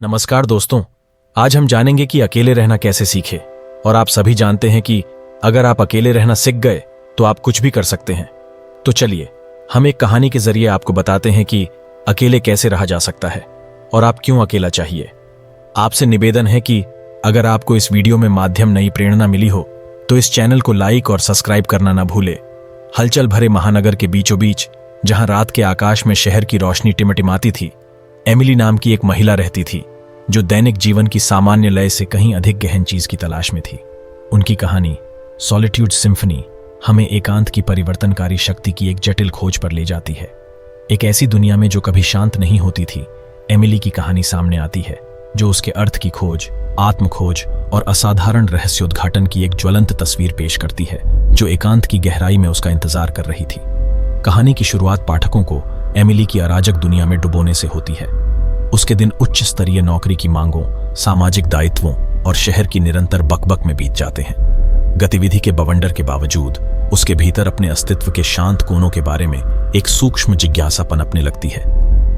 नमस्कार दोस्तों, आज हम जानेंगे कि अकेले रहना कैसे सीखे। और आप सभी जानते हैं कि अगर आप अकेले रहना सीख गए तो आप कुछ भी कर सकते हैं। तो चलिए हम एक कहानी के जरिए आपको बताते हैं कि अकेले कैसे रहा जा सकता है और आप क्यों अकेला चाहिए। आपसे निवेदन है कि अगर आपको इस वीडियो में माध्यम नई प्रेरणा मिली हो तो इस चैनल को लाइक और सब्सक्राइब करना ना भूले। हलचल भरे महानगर के बीचों बीच, जहां रात के आकाश में शहर की रोशनी टिमटिमाती थी, एमिली नाम की एक महिला रहती थी जो दैनिक जीवन की सामान्य लय से कहीं अधिक गहन चीज की तलाश में थी। उनकी कहानी सॉलिट्यूड सिम्फनी हमें एकांत की परिवर्तनकारी शक्ति की एक जटिल खोज पर ले जाती है। एक ऐसी दुनिया में जो कभी शांत नहीं होती थी, एमिली की कहानी सामने आती है, जो उसके अर्थ की खोज, आत्मखोज और असाधारण रहस्योद्घाटन की एक ज्वलंत तस्वीर पेश करती है, जो एकांत की गहराई में उसका इंतजार कर रही थी। कहानी की शुरुआत पाठकों को एमिली की अराजक दुनिया में डुबोने से होती है। उसके दिन उच्च स्तरीय नौकरी की मांगों, सामाजिक दायित्वों और शहर की निरंतर बकबक में बीत जाते हैं। गतिविधि के बवंडर के बावजूद उसके भीतर अपने अस्तित्व के शांत कोनों के बारे में एक सूक्ष्म जिज्ञासा पनपने लगती है।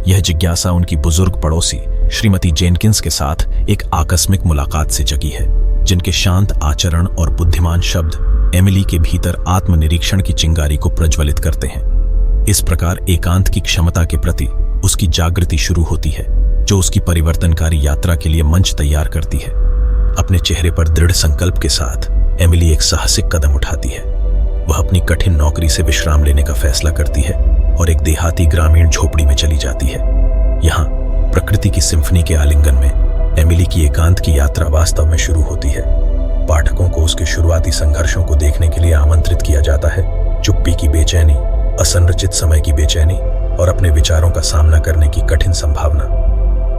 यह जिज्ञासा उनकी बुजुर्ग पड़ोसी श्रीमती जेनकिंस के साथ एक आकस्मिक मुलाकात से जगी है, जिनके शांत आचरण और बुद्धिमान शब्द एमिली के भीतर आत्मनिरीक्षण की चिंगारी को प्रज्वलित करते हैं। इस प्रकार एकांत की क्षमता के प्रति उसकी जागृति शुरू होती है, जो उसकी परिवर्तनकारी यात्रा के लिए मंच तैयार करती है। अपने चेहरे पर दृढ़ संकल्प के साथ एमिली एक साहसिक कदम उठाती है। वह अपनी कठिन नौकरी से विश्राम लेने का फैसला करती है और एक देहाती ग्रामीण झोपड़ी में चली जाती है। यहाँ प्रकृति की सिम्फनी के आलिंगन में एमिली की एकांत की यात्रा वास्तव में शुरू होती है। पाठकों को उसके शुरुआती संघर्षों को देखने के लिए आमंत्रित किया जाता है। चुप्पी की बेचैनी, असंरचित समय की बेचैनी और अपने विचारों का सामना करने की कठिन संभावना।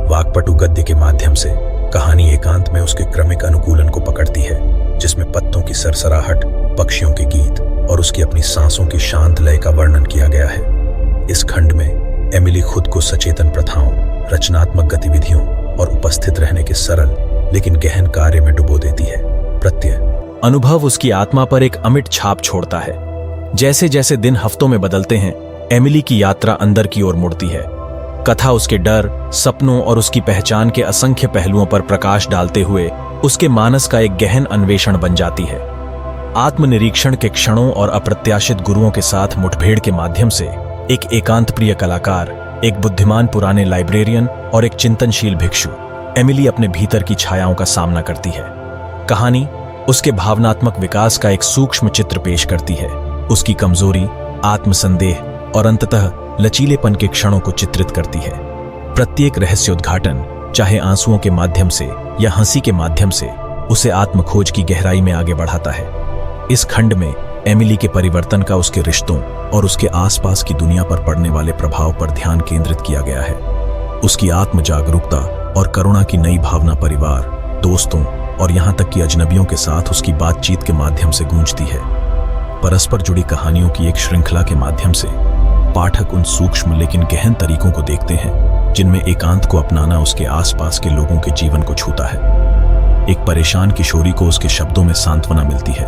वाक्पटु गद्य के माध्यम से कहानी एकांत में उसके क्रमिक अनुकूलन को पकड़ती है, जिसमें पत्तों की सरसराहट, पक्षियों के गीत और उसकी अपनी सांसों की शांत लय का वर्णन किया गया है। इस खंड में एमिली खुद को सचेतन प्रथाओं, रचनात्मक गतिविधियों और उपस्थित रहने के सरल लेकिन गहन कार्य में डुबो देती है। प्रत्यय अनुभव उसकी आत्मा पर एक अमिट छाप छोड़ता है। जैसे जैसे दिन हफ्तों में बदलते हैं, एमिली की यात्रा अंदर की ओर मुड़ती है। कथा उसके डर, सपनों और उसकी पहचान के असंख्य पहलुओं पर प्रकाश डालते हुए उसके मानस का एक गहन अन्वेषण बन जाती है। आत्मनिरीक्षण के क्षणों और अप्रत्याशित गुरुओं के साथ मुठभेड़ के माध्यम से एक एकांत प्रिय कलाकार, एक बुद्धिमान पुराने लाइब्रेरियन और एक चिंतनशील भिक्षु, एमिली अपने भीतर की छायाओं का सामना करती है। कहानी उसके भावनात्मक विकास का एक सूक्ष्म चित्र पेश करती है। उसकी कमजोरी, आत्मसंदेह और अंततः लचीलेपन के क्षणों को चित्रित करती है। प्रत्येक रहस्योद्घाटन, चाहे आंसुओं के माध्यम से या हंसी के माध्यम से, उसे आत्मखोज की गहराई में आगे बढ़ाता है। इस खंड में एमिली के परिवर्तन का उसके रिश्तों और उसके आसपास की दुनिया पर पड़ने वाले प्रभाव पर ध्यान केंद्रित किया गया है। उसकी आत्म जागरूकता और करुणा की नई भावना परिवार, दोस्तों और यहाँ तक कि अजनबियों के साथ उसकी बातचीत के माध्यम से गूंजती है। परस्पर जुड़ी कहानियों की एक श्रृंखला के माध्यम से पाठक उन सूक्ष्म लेकिन गहन तरीकों को देखते हैं जिनमें एकांत को अपनाना उसके आसपास के लोगों के जीवन को छूता है। एक परेशान किशोरी को उसके शब्दों में सांत्वना मिलती है।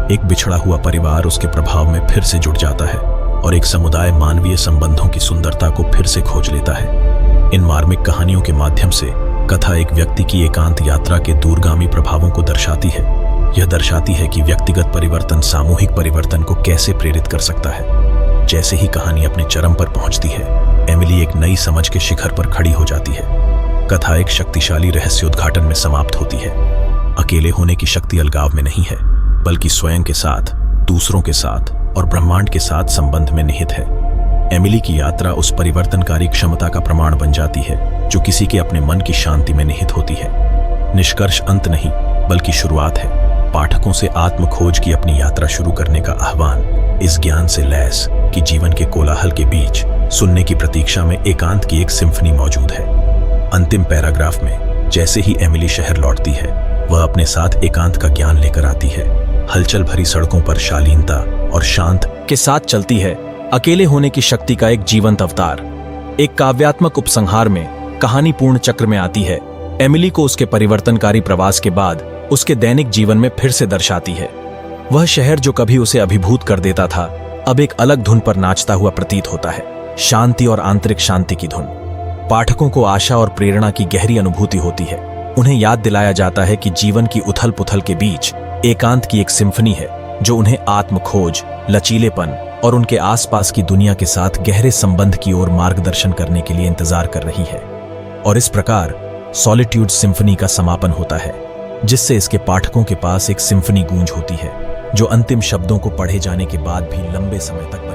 एक बिछड़ा हुआ परिवार उसके प्रभाव में फिर से जुड़ जाता है और एक समुदाय मानवीय संबंधों की सुंदरता को फिर से खोज लेता है। इन मार्मिक कहानियों के माध्यम से कथा एक व्यक्ति की एकांत यात्रा के दूरगामी प्रभावों को दर्शाती है। यह दर्शाती है कि व्यक्तिगत परिवर्तन सामूहिक परिवर्तन को कैसे प्रेरित कर सकता है। जैसे ही कहानी अपने चरम पर पहुंचती है, एमिली एक नई समझ के शिखर पर खड़ी हो जाती है। कथा एक शक्तिशाली रहस्योद्घाटन में समाप्त होती है। अकेले होने की शक्ति अलगाव में नहीं है, बल्कि स्वयं के साथ, दूसरों के साथ और ब्रह्मांड के साथ संबंध में निहित है। एमिली की यात्रा उस परिवर्तनकारी क्षमता का प्रमाण बन जाती है जो किसी के अपने मन की शांति में निहित होती है। निष्कर्ष अंत नहीं, बल्कि शुरुआत है। पाठकों से आत्मखोज की अपनी यात्रा शुरू करने का आह्वान, इस ज्ञान से लैस कि जीवन के कोलाहल के बीच सुनने की प्रतीक्षा में एकांत की एक सिम्फनी मौजूद है। अंतिम पैराग्राफ में जैसे ही एमिली शहर लौटती है, वह अपने साथ एकांत का ज्ञान लेकर आती है। हलचल भरी सड़कों पर शालीनता और शांत के साथ चलती है। अकेले होने की शक्ति का एक जीवंत अवतार। एक काव्यात्मक उपसंहार में कहानी पूर्ण चक्र में आती है। एमिली को उसके परिवर्तनकारी प्रवास के बाद उसके दैनिक जीवन में फिर से दर्शाती है। वह शहर जो कभी उसे अभिभूत कर देता था, अब एक अलग धुन पर नाचता हुआ प्रतीत होता है। शांति और आंतरिक शांति की धुन। पाठकों को आशा और प्रेरणा की गहरी अनुभूति होती है। उन्हें याद दिलाया जाता है कि जीवन की उथल पुथल के बीच एकांत की एक सिम्फनी है जो उन्हें आत्म खोज, लचीलेपन और उनके आसपास की दुनिया के साथ गहरे संबंध की ओर मार्गदर्शन करने के लिए इंतजार कर रही है। और इस प्रकार सॉलिट्यूड सिम्फनी का समापन होता है, जिससे इसके पाठकों के पास एक सिम्फनी गूंज होती है जो अंतिम शब्दों को पढ़े जाने के बाद भी लंबे समय तक